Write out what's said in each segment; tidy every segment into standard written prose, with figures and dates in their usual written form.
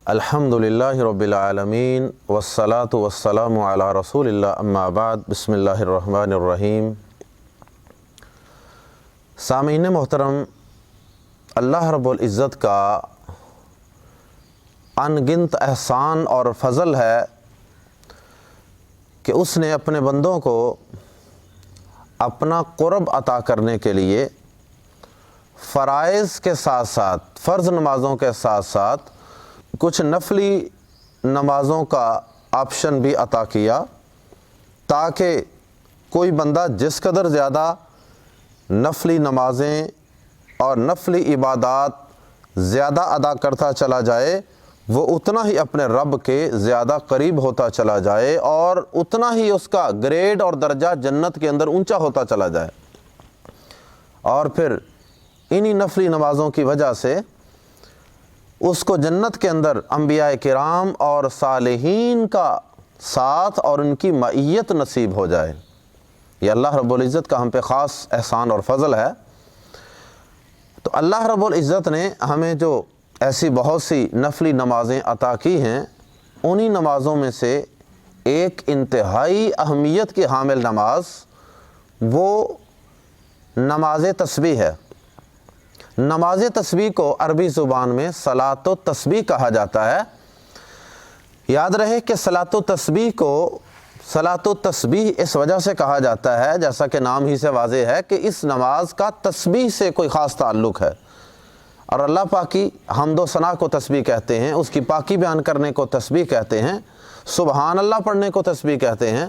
الحمدللہ رب العالمین والصلاة والسلام علی رسول اللہ اما بعد بسم اللہ الرحمن الرحیم۔ سامعین محترم، اللہ رب العزت کا ان گنت احسان اور فضل ہے کہ اس نے اپنے بندوں کو اپنا قرب عطا کرنے کے لیے فرائض کے ساتھ ساتھ، فرض نمازوں کے ساتھ ساتھ کچھ نفلی نمازوں کا آپشن بھی عطا کیا، تاکہ کوئی بندہ جس قدر زیادہ نفلی نمازیں اور نفلی عبادات زیادہ ادا کرتا چلا جائے، وہ اتنا ہی اپنے رب کے زیادہ قریب ہوتا چلا جائے اور اتنا ہی اس کا گریڈ اور درجہ جنت کے اندر اونچا ہوتا چلا جائے۔ اور پھر انہی نفلی نمازوں کی وجہ سے اس کو جنت کے اندر انبیاء کرام اور صالحین کا ساتھ اور ان کی معیت نصیب ہو جائے۔ یہ اللہ رب العزت کا ہم پہ خاص احسان اور فضل ہے۔ تو اللہ رب العزت نے ہمیں جو ایسی بہت سی نفلی نمازیں عطا کی ہیں، انہی نمازوں میں سے ایک انتہائی اہمیت کی حامل نماز وہ نماز تسبیح ہے۔ نماز تسبیح کو عربی زبان میں صلاۃ و تسبیح کہا جاتا ہے۔ یاد رہے کہ صلاۃ و تسبیح کو صلاۃ و تسبیح اس وجہ سے کہا جاتا ہے، جیسا کہ نام ہی سے واضح ہے کہ اس نماز کا تسبیح سے کوئی خاص تعلق ہے، اور اللہ پاک کی حمد و ثنا کو تسبیح کہتے ہیں، اس کی پاکی بیان کرنے کو تسبیح کہتے ہیں، سبحان اللہ پڑھنے کو تسبیح کہتے ہیں۔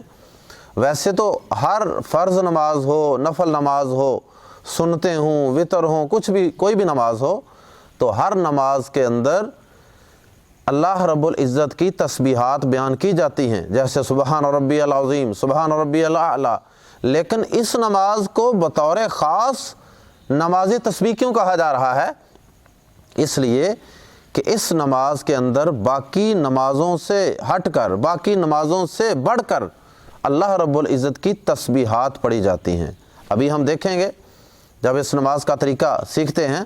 ویسے تو ہر فرض نماز ہو، نفل نماز ہو، سنتے ہوں، وطر ہوں، کچھ بھی کوئی بھی نماز ہو، تو ہر نماز کے اندر اللہ رب العزت کی تسبیحات بیان کی جاتی ہیں، جیسے سبحان ربی العظیم، سبحان ربی الاعلی۔ لیکن اس نماز کو بطور خاص نماز تسبیح کیوں کہا جا رہا ہے؟ اس لیے کہ اس نماز کے اندر باقی نمازوں سے ہٹ کر، باقی نمازوں سے بڑھ کر اللہ رب العزت کی تسبیحات پڑھی جاتی ہیں۔ ابھی ہم دیکھیں گے، جب اس نماز کا طریقہ سیکھتے ہیں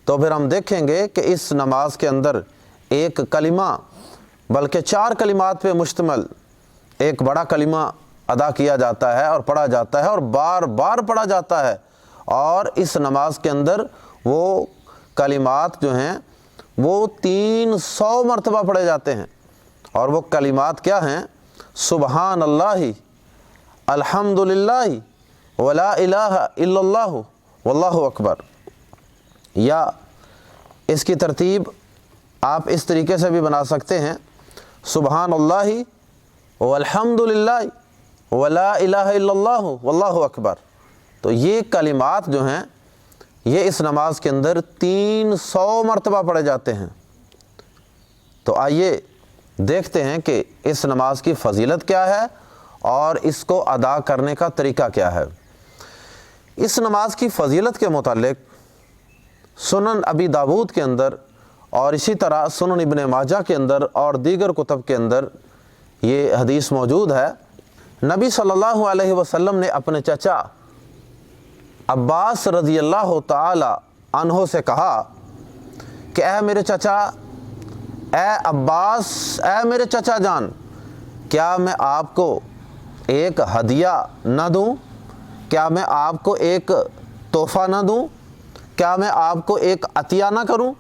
تو پھر ہم دیکھیں گے کہ اس نماز کے اندر ایک کلمہ بلکہ 4 کلمات پہ مشتمل ایک بڑا کلمہ ادا کیا جاتا ہے اور پڑھا جاتا ہے اور بار بار پڑھا جاتا ہے، اور اس نماز کے اندر وہ کلمات جو ہیں وہ 300 مرتبہ پڑھے جاتے ہیں، اور وہ کلمات کیا ہیں؟ سبحان اللہ، الحمدللہ، ولا الہ الا اللہ، واللہ اکبر۔ یا اس کی ترتیب آپ اس طریقے سے بھی بنا سکتے ہیں، سبحان اللہ والحمدللہ ولا الہ الا اللہ واللہ اکبر۔ تو یہ کلمات جو ہیں یہ اس نماز کے اندر 300 مرتبہ پڑھے جاتے ہیں۔ تو آئیے دیکھتے ہیں کہ اس نماز کی فضیلت کیا ہے اور اس کو ادا کرنے کا طریقہ کیا ہے۔ اس نماز کی فضیلت کے متعلق سنن ابی داود کے اندر اور اسی طرح سنن ابن ماجہ کے اندر اور دیگر کتب کے اندر یہ حدیث موجود ہے۔ نبی صلی اللہ علیہ وسلم نے اپنے چچا عباس رضی اللہ تعالی عنہ سے کہا کہ اے میرے چچا، اے عباس، اے میرے چچا جان، کیا میں آپ کو ایک ہدیہ نہ دوں؟ کیا میں آپ کو ایک تحفہ نہ دوں؟ کیا میں آپ کو ایک عطیہ نہ کروں؟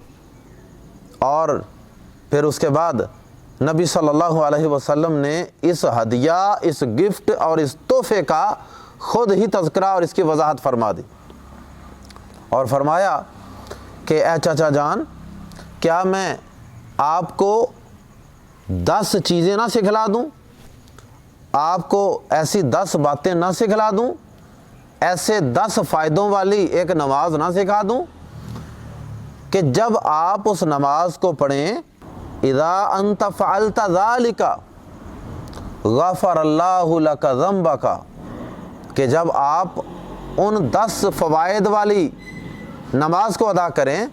اور پھر اس کے بعد نبی صلی اللہ علیہ وسلم نے اس ہدیہ، اس گفٹ اور اس تحفے کا خود ہی تذکرہ اور اس کی وضاحت فرما دی، اور فرمایا کہ اے چچا جان، کیا میں آپ کو 10 چیزیں نہ سکھلا دوں؟ آپ کو ایسی 10 باتیں نہ سکھلا دوں؟ ایسے 10 فائدوں والی ایک نماز نہ سکھا دوں کہ جب آپ اس نماز کو پڑھیں، اذا انت فعلت ذلك غفر اللہ لك ذنبك، کہ جب آپ ان 10 فوائد والی نماز کو ادا کریں،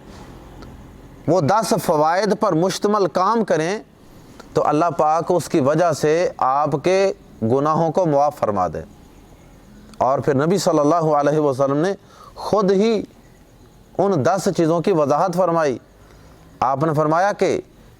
وہ 10 فوائد پر مشتمل کام کریں، تو اللہ پاک اس کی وجہ سے آپ کے گناہوں کو معاف فرما دے۔ اور پھر نبی صلی اللہ علیہ وسلم نے خود ہی ان 10 چیزوں کی وضاحت فرمائی۔ آپ نے فرمایا کہ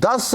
10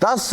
10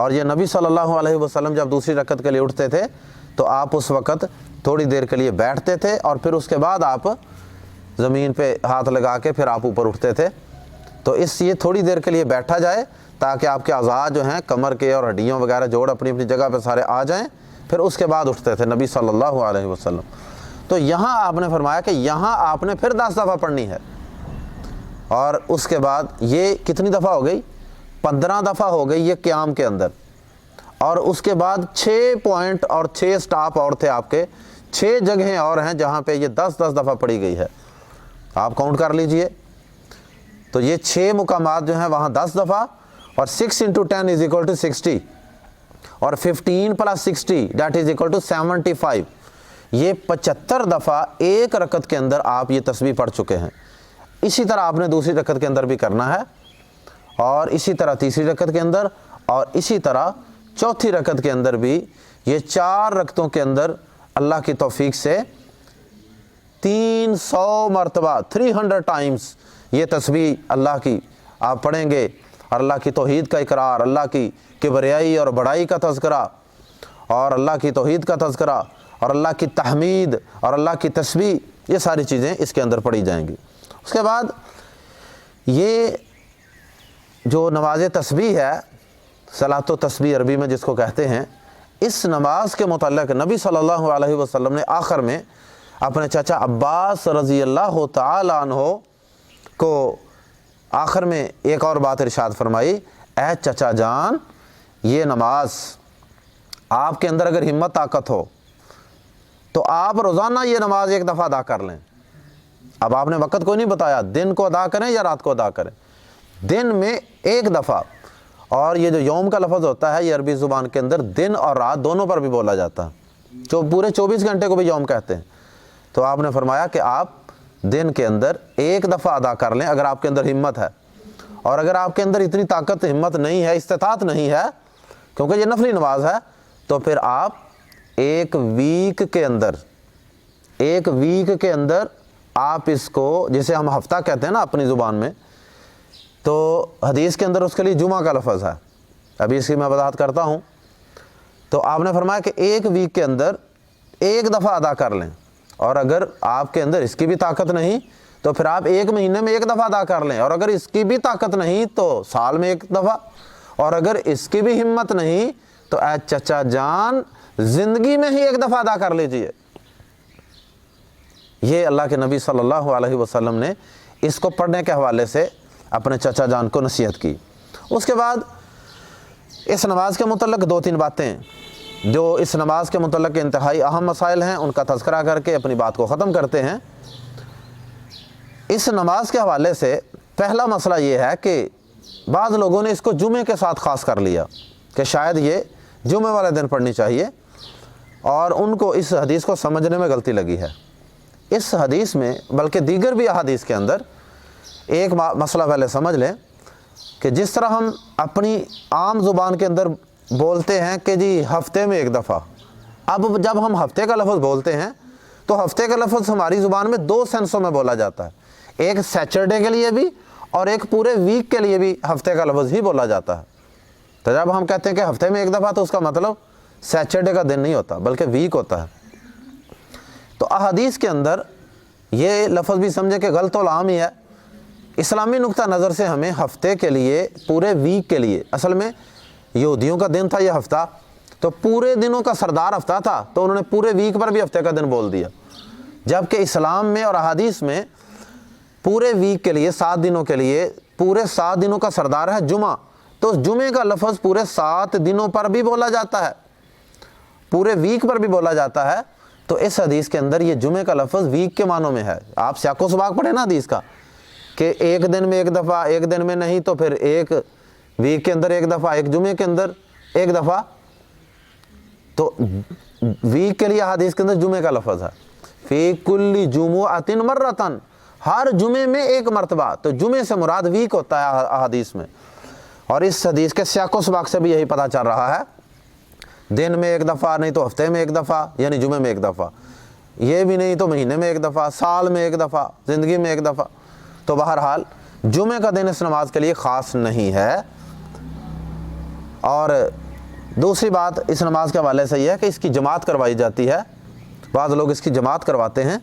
اور یہ نبی صلی اللہ علیہ وسلم جب دوسری رکعت کے لیے اٹھتے تھے تو آپ اس وقت تھوڑی دیر کے لیے بیٹھتے تھے اور پھر اس کے بعد آپ زمین پہ ہاتھ لگا کے پھر آپ اوپر اٹھتے تھے۔ تو اس یہ تھوڑی دیر کے لیے بیٹھا جائے تاکہ آپ کے اعضاء جو ہیں کمر کے اور ہڈیوں وغیرہ جوڑ اپنی اپنی جگہ پہ سارے آ جائیں، پھر اس کے بعد اٹھتے تھے نبی صلی اللہ علیہ وسلم۔ تو یہاں آپ نے فرمایا کہ یہاں آپ نے پھر 10 دفعہ پڑھنی ہے، اور اس کے بعد یہ کتنی دفعہ ہو گئی؟ 15 دفعہ ہو گئی یہ قیام کے اندر، اور اس کے بعد 6 پوائنٹ اور 6 سٹاپ اور تھے آپ کے، 6 جگہیں اور ہیں جہاں پہ یہ 10 دفعہ پڑھی گئی ہے، آپ کاؤنٹ کر لیجئے۔ تو یہ 6 مقامات جو ہیں وہاں 10 دفعہ، اور 6 × 10 = 60، اور 15 + 60 = 75۔ یہ 75 دفعہ ایک رکعت کے اندر آپ یہ تسبیح پڑھ چکے ہیں۔ اسی طرح آپ نے دوسری رکعت کے اندر بھی کرنا ہے، اور اسی طرح تیسری رکعت کے اندر، اور اسی طرح چوتھی رکعت کے اندر بھی۔ یہ 4 رکعتوں کے اندر اللہ کی توفیق سے 300 مرتبہ 300 ٹائمز یہ تسبیح اللہ کی آپ پڑھیں گے، اور اللہ کی توحید کا اقرار، اللہ کی کبریائی اور بڑائی کا تذکرہ، اور اللہ کی توحید کا تذکرہ، اور اللہ کی تحمید اور اللہ کی تسبیح، یہ ساری چیزیں اس کے اندر پڑھی جائیں گی۔ اس کے بعد یہ جو نماز تسبیح ہے، صلاۃ و تسبیح عربی میں جس کو کہتے ہیں، اس نماز کے متعلق نبی صلی اللہ علیہ وسلم نے آخر میں اپنے چچا عباس رضی اللہ تعالی عنہ کو آخر میں ایک اور بات ارشاد فرمائی، اے چچا جان، یہ نماز آپ کے اندر اگر ہمت طاقت ہو تو آپ روزانہ یہ نماز 1 دفعہ ادا کر لیں۔ اب آپ نے وقت کو نہیں بتایا، دن کو ادا کریں یا رات کو ادا کریں، دن میں 1 دفعہ۔ اور یہ جو یوم کا لفظ ہوتا ہے یہ عربی زبان کے اندر دن اور رات دونوں پر بھی بولا جاتا ہے، جو پورے 24 گھنٹے کو بھی یوم کہتے ہیں۔ تو آپ نے فرمایا کہ آپ دن کے اندر 1 دفعہ ادا کر لیں اگر آپ کے اندر ہمت ہے، اور اگر آپ کے اندر اتنی طاقت ہمت نہیں ہے، استطاعت نہیں ہے، کیونکہ یہ نفلی نماز ہے، تو پھر آپ 1 ویک کے اندر آپ اس کو، جسے ہم ہفتہ کہتے ہیں نا اپنی زبان میں، تو حدیث کے اندر اس کے لیے جمعہ کا لفظ ہے، ابھی اس کی میں وضاحت کرتا ہوں۔ تو آپ نے فرمایا کہ 1 ویک کے اندر 1 دفعہ ادا کر لیں، اور اگر آپ کے اندر اس کی بھی طاقت نہیں تو پھر آپ 1 مہینے میں 1 دفعہ ادا کر لیں، اور اگر اس کی بھی طاقت نہیں تو سال میں 1 دفعہ، اور اگر اس کی بھی ہمت نہیں تو اے چچا جان زندگی میں ہی 1 دفعہ ادا کر لیجئے۔ یہ اللہ کے نبی صلی اللہ علیہ وسلم نے اس کو پڑھنے کے حوالے سے اپنے چچا جان کو نصیحت کی۔ اس کے بعد اس نماز کے متعلق 2-3 باتیں جو اس نماز کے متعلق انتہائی اہم مسائل ہیں، ان کا تذکرہ کر کے اپنی بات کو ختم کرتے ہیں۔ اس نماز کے حوالے سے پہلا مسئلہ یہ ہے کہ بعض لوگوں نے اس کو جمعے کے ساتھ خاص کر لیا کہ شاید یہ جمعے والے دن پڑھنی چاہیے، اور ان کو اس حدیث کو سمجھنے میں غلطی لگی ہے۔ اس حدیث میں بلکہ دیگر بھی احادیث کے اندر ایک مسئلہ پہلے سمجھ لیں کہ جس طرح ہم اپنی عام زبان کے اندر بولتے ہیں کہ جی ہفتے میں 1 دفعہ، اب جب ہم ہفتے کا لفظ بولتے ہیں تو ہفتے کا لفظ ہماری زبان میں 2 سینسوں میں بولا جاتا ہے، ایک سیچرڈے کے لیے بھی اور ایک پورے ویک کے لیے بھی ہفتے کا لفظ ہی بولا جاتا ہے۔ تو جب ہم کہتے ہیں کہ ہفتے میں 1 دفعہ تو اس کا مطلب سیچرڈے کا دن نہیں ہوتا بلکہ ویک ہوتا ہے۔ تو احادیث کے اندر یہ لفظ بھی سمجھے کہ غلط العام ہی ہے۔ اسلامی نقطہ نظر سے ہمیں ہفتے کے لیے، پورے ویک کے لیے، اصل میں یہودیوں کا دن تھا یہ ہفتہ، تو پورے دنوں کا سردار ہفتہ تھا، تو انہوں نے پورے ویک پر بھی ہفتے کا دن بول دیا، جبکہ اسلام میں اور احادیث میں پورے ویک کے لیے 7 دنوں کے لیے پورے 7 دنوں کا سردار ہے جمعہ، تو جمعے کا لفظ پورے 7 دنوں پر بھی بولا جاتا ہے، پورے ویک پر بھی بولا جاتا ہے۔ تو اس حدیث کے اندر یہ جمعے کا لفظ ویک کے معنوں میں ہے۔ آپ سیاق و سباق پڑھیں نا حدیث کا کہ 1 دن میں 1 دفعہ، 1 دن میں نہیں تو پھر 1 ویک کے اندر 1 دفعہ، 1 جمعے کے اندر 1 دفعہ، تو ویک کے لیے حدیث کے اندر جمعے کا لفظ ہے، فی کل جمعۃ مرۃ، ہر جمعے میں 1 مرتبہ، تو جمعے سے مراد ویک ہوتا ہے احادیث میں۔ اور اس حدیث کے سیاق و سباق سے بھی یہی پتہ چل رہا ہے، دن میں 1 دفعہ نہیں تو ہفتے میں 1 دفعہ، یعنی جمعے میں 1 دفعہ، یہ بھی نہیں تو مہینے میں 1 دفعہ، سال میں 1 دفعہ، زندگی میں 1 دفعہ۔ تو بہرحال جمعے کا دن اس نماز کے لیے خاص نہیں ہے، اور دوسری بات اس نماز کے حوالے سے یہ ہے کہ اس کی جماعت کروائی جاتی ہے، بعض لوگ اس کی جماعت کرواتے ہیں،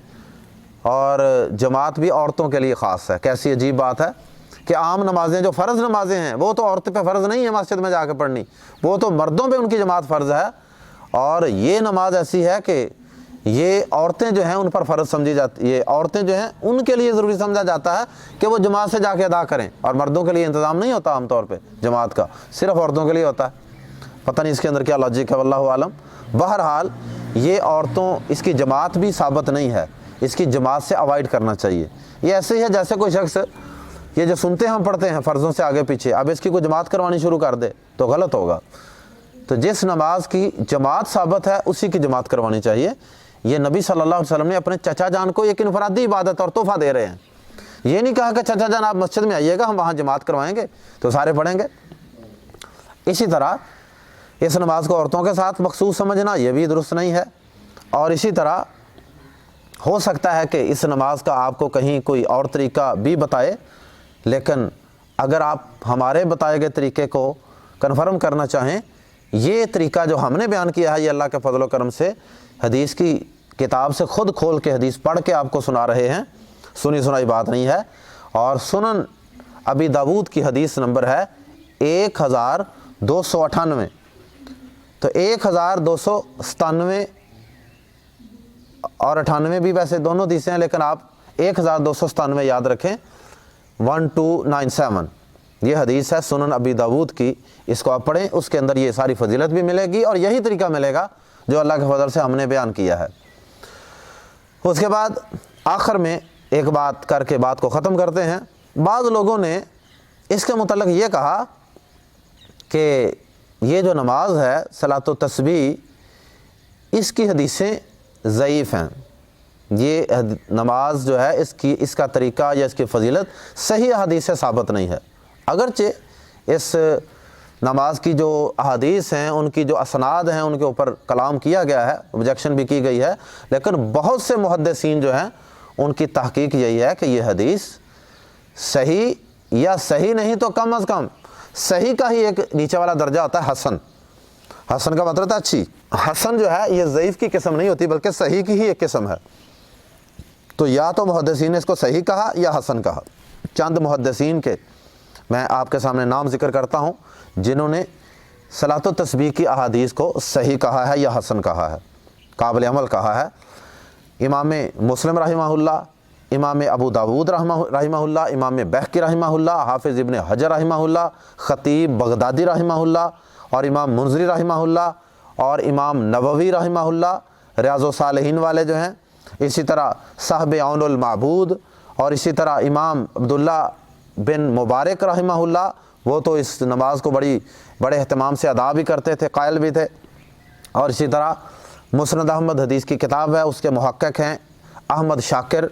اور جماعت بھی عورتوں کے لیے خاص ہے۔ کیسی عجیب بات ہے کہ عام نمازیں جو فرض نمازیں ہیں وہ تو عورتوں پہ فرض نہیں ہے مسجد میں جا کے پڑھنی، وہ تو مردوں پہ ان کی جماعت فرض ہے، اور یہ نماز ایسی ہے کہ یہ عورتیں جو ہیں ان پر فرض سمجھی جاتی، یہ عورتیں جو ہیں ان کے لیے ضروری سمجھا جاتا ہے کہ وہ جماعت سے جا کے ادا کریں، اور مردوں کے لیے انتظام نہیں ہوتا عام طور پہ جماعت کا، صرف عورتوں کے لیے ہوتا ہے۔ پتہ نہیں اس کے اندر کیا لاجک ہے، واللہ عالم۔ بہرحال یہ عورتوں، اس کی جماعت بھی ثابت نہیں ہے، اس کی جماعت سے اوائڈ کرنا چاہیے۔ یہ ایسے ہی ہے جیسے کوئی شخص یہ جو سنتے ہم پڑھتے ہیں فرضوں سے آگے پیچھے، اب اس کی کوئی جماعت کروانی شروع کر دے تو غلط ہوگا۔ تو جس نماز کی جماعت ثابت ہے اسی کی جماعت کروانی چاہیے۔ یہ نبی صلی اللہ علیہ وسلم نے اپنے چچا جان کو ایک انفرادی عبادت اور تحفہ دے رہے ہیں، یہ نہیں کہا کہ چچا جان آپ مسجد میں آئیے گا، ہم وہاں جماعت کروائیں گے تو سارے پڑھیں گے۔ اسی طرح اس نماز کو عورتوں کے ساتھ مخصوص سمجھنا یہ بھی درست نہیں ہے، اور اسی طرح ہو سکتا ہے کہ اس نماز کا آپ کو کہیں کوئی اور طریقہ بھی بتائے، لیکن اگر آپ ہمارے بتائے گئے طریقے کو کنفرم کرنا چاہیں، یہ طریقہ جو ہم نے بیان کیا ہے یہ اللہ کے فضل و کرم سے حدیث کی کتاب سے خود کھول کے حدیث پڑھ کے آپ کو سنا رہے ہیں، سنی سنائی بات نہیں ہے۔ اور سنن ابی داود کی حدیث نمبر ہے 1298، تو 1297 اور 98 بھی ویسے دونوں حدیثیں ہیں، لیکن آپ 1297 یاد رکھیں، 1297 یہ حدیث ہے سنن ابی داود کی، اس کو آپ پڑھیں، اس کے اندر یہ ساری فضیلت بھی ملے گی اور یہی طریقہ ملے گا جو اللہ کے فضل سے ہم نے بیان کیا ہے۔ اس کے بعد آخر میں ایک بات کر کے بات کو ختم کرتے ہیں۔ بعض لوگوں نے اس کے متعلق یہ کہا کہ یہ جو نماز ہے صلاۃ و تسبیح، اس کی حدیثیں ضعیف ہیں، یہ نماز جو ہے اس کا طریقہ یا اس کی فضیلت صحیح احادیث سے ثابت نہیں ہے۔ اگرچہ اس نماز کی جو احادیث ہیں، ان کی جو اسناد ہیں، ان کے اوپر کلام کیا گیا ہے، آبجیکشن بھی کی گئی ہے، لیکن بہت سے محدثین جو ہیں ان کی تحقیق یہی ہے کہ یہ حدیث صحیح یا صحیح نہیں تو کم از کم صحیح کا ہی ایک نیچے والا درجہ ہوتا ہے حسن۔ حسن کا مطلب ہے اچھی، حسن جو ہے یہ ضعیف کی قسم نہیں ہوتی بلکہ صحیح کی ہی ایک قسم ہے۔ تو یا تو محدثین نے اس کو صحیح کہا یا حسن کہا۔ چند محدثین کے میں آپ کے سامنے نام ذکر کرتا ہوں جنہوں نے صلاۃ و تسبیح کی احادیث کو صحیح کہا ہے یا حسن کہا ہے، قابل عمل کہا ہے۔ امام مسلم رحمہ اللہ، امام ابو داود رحمہ اللہ، امام بہقی رحمہ اللہ، حافظ ابن حجر رحمہ اللہ، خطیب بغدادی رحمہ اللہ، اور امام منذری رحمہ اللہ، اور امام نووی رحمہ اللہ ریاض الصالحین والے جو ہیں، اسی طرح صاحب عون المعبود، اور اسی طرح امام عبداللہ بن مبارک رحمہ اللہ، وہ تو اس نماز کو بڑے اہتمام سے ادا بھی کرتے تھے، قائل بھی تھے۔ اور اسی طرح مسند احمد حدیث کی کتاب ہے، اس کے محقق ہیں احمد شاکر،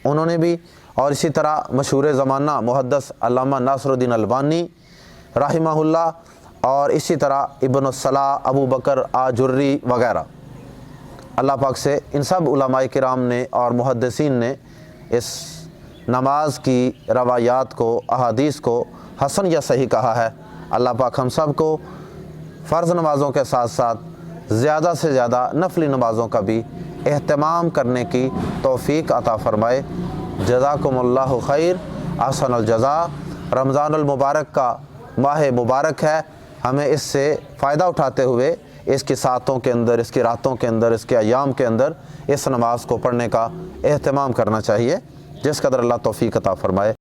انہوں نے بھی، اور اسی طرح مشہور زمانہ محدث علامہ ناصر الدین البانی رحمہ اللہ، اور اسی طرح ابن الصلاح، ابو بکر آجری وغیرہ۔ اللہ پاک سے ان سب علماء کرام نے اور محدثین نے اس نماز کی روایات کو، احادیث کو حسن یا صحیح کہا ہے۔ اللہ پاک ہم سب کو فرض نمازوں کے ساتھ ساتھ زیادہ سے زیادہ نفلی نمازوں کا بھی اہتمام کرنے کی توفیق عطا فرمائے۔ جزاکم اللہ خیر، احسن الجزا۔ رمضان المبارک کا ماہ مبارک ہے، ہمیں اس سے فائدہ اٹھاتے ہوئے اس کی ساعتوں کے اندر، اس کی راتوں کے اندر، اس کے ایام کے اندر اس نماز کو پڑھنے کا اہتمام کرنا چاہیے، جس قدر اللہ توفیق عطا فرمائے۔